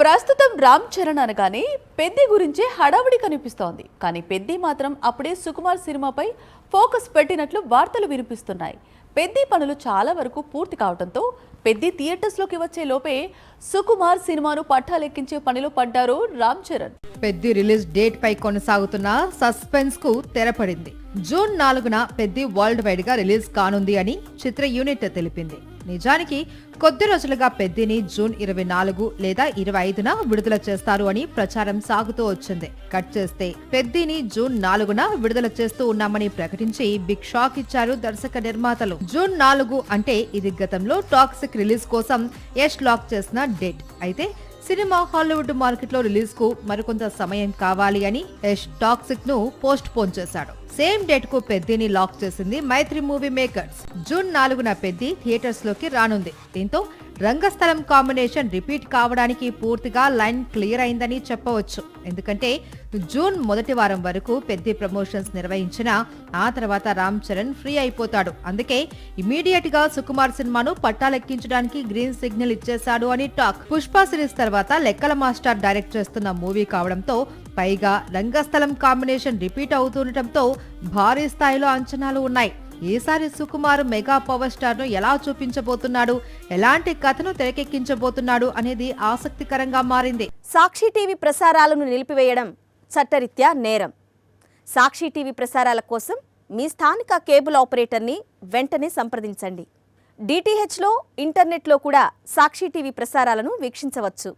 ప్రస్తుతం రామ్ చరణ్ అనగానే పెద్ది గురించే హడావుడి కనిపిస్తోంది. కానీ పెద్ది మాత్రం అప్పుడే సుకుమార్ సినిమాపై ఫోకస్ పెట్టినట్లు వార్తలు వినిపిస్తున్నాయి. పెద్ది పనులు చాలా వరకు పూర్తి కావడంతో పెద్ది థియేటర్స్లోకి వచ్చే లోపే సుకుమార్ సినిమాను పట్టాలెక్కించే పనిలో పడ్డారు రామ్ చరణ్. పెద్ది రిలీజ్ డేట్ పై కొనసాగుతున్న సస్పెన్స్ కు తెరపడింది. జూన్ 4న పెద్ది వరల్డ్ వైడ్ గా రిలీజ్ కానుంది అని చిత్ర యూనిట్ తెలిపింది. నిజానికి కొద్ది రోజులుగా పెద్దిని జూన్ 24 లేదా 25న విడుదల చేస్తారు అని ప్రచారం సాగుతూ వచ్చింది. కట్ చేస్తే పెద్దిని జూన్ 4న విడుదల చేస్తూ ఉన్నామని ప్రకటించి బిగ్ షాక్ ఇచ్చారు దర్శక నిర్మాతలు. జూన్ 4 అంటే ఇది గతంలో టాక్సిక్ రిలీజ్ కోసం యష్ లాక్ చేసిన డేట్. అయితే సినిమా హాలీవుడ్ మార్కెట్ లో రిలీజ్ కు మరికొంత సమయం కావాలి అని యష్ టాక్సిక్ ను పోస్ట్ పోన్ చేశాడు. సేమ్ డేట్ కు పెద్దిని లాక్ చేసింది మైత్రి మూవీ మేకర్స్. జూన్ 4న పెద్ది థియేటర్స్ లోకి రానుంది. దీంతో రంగస్థలం కాంబినేషన్ రిపీట్ కావడానికి పూర్తిగా లైన్ క్లియర్ అయిందని చెప్పవచ్చు. ఎందుకంటే జూన్ మొదటి వారం వరకు పెద్ది ప్రమోషన్స్ నిర్వహించిన ఆ తర్వాత రామ్ చరణ్ ఫ్రీ అయిపోతాడు. అందుకే ఇమీడియట్ గా సుకుమార్ సినిమాను పట్టాలెక్కించడానికి గ్రీన్ సిగ్నల్ ఇచ్చేశాడు అని టాక్. పుష్ప సిరీస్ తర్వాత లెక్కల మాస్టర్ డైరెక్ట్ చేస్తున్న మూవీ కావడంతో పైగా రంగస్థలం కాంబినేషన్ రిపీట్ అవుతుండటంతో భారీ స్థాయిలో అంచనాలు ఉన్నాయి. ఈసారి సుకుమార్ మెగా పవర్ స్టార్ ను ఎలా చూపించబోతున్నాడు, ఎలాంటి కథను తెరకెక్కించబోతున్నాడు అనేది ఆసక్తికరంగా మారింది. సాక్షి టీవీ ప్రసారాలను నిలిపివేయడం చట్టరీత్యా నేరం. సాక్షి టీవీ ప్రసారాల కోసం మీ స్థానిక కేబుల్ ఆపరేటర్ని వెంటనే సంప్రదించండి. డిటిహెచ్లో, ఇంటర్నెట్లో కూడా సాక్షి టీవీ ప్రసారాలను వీక్షించవచ్చు.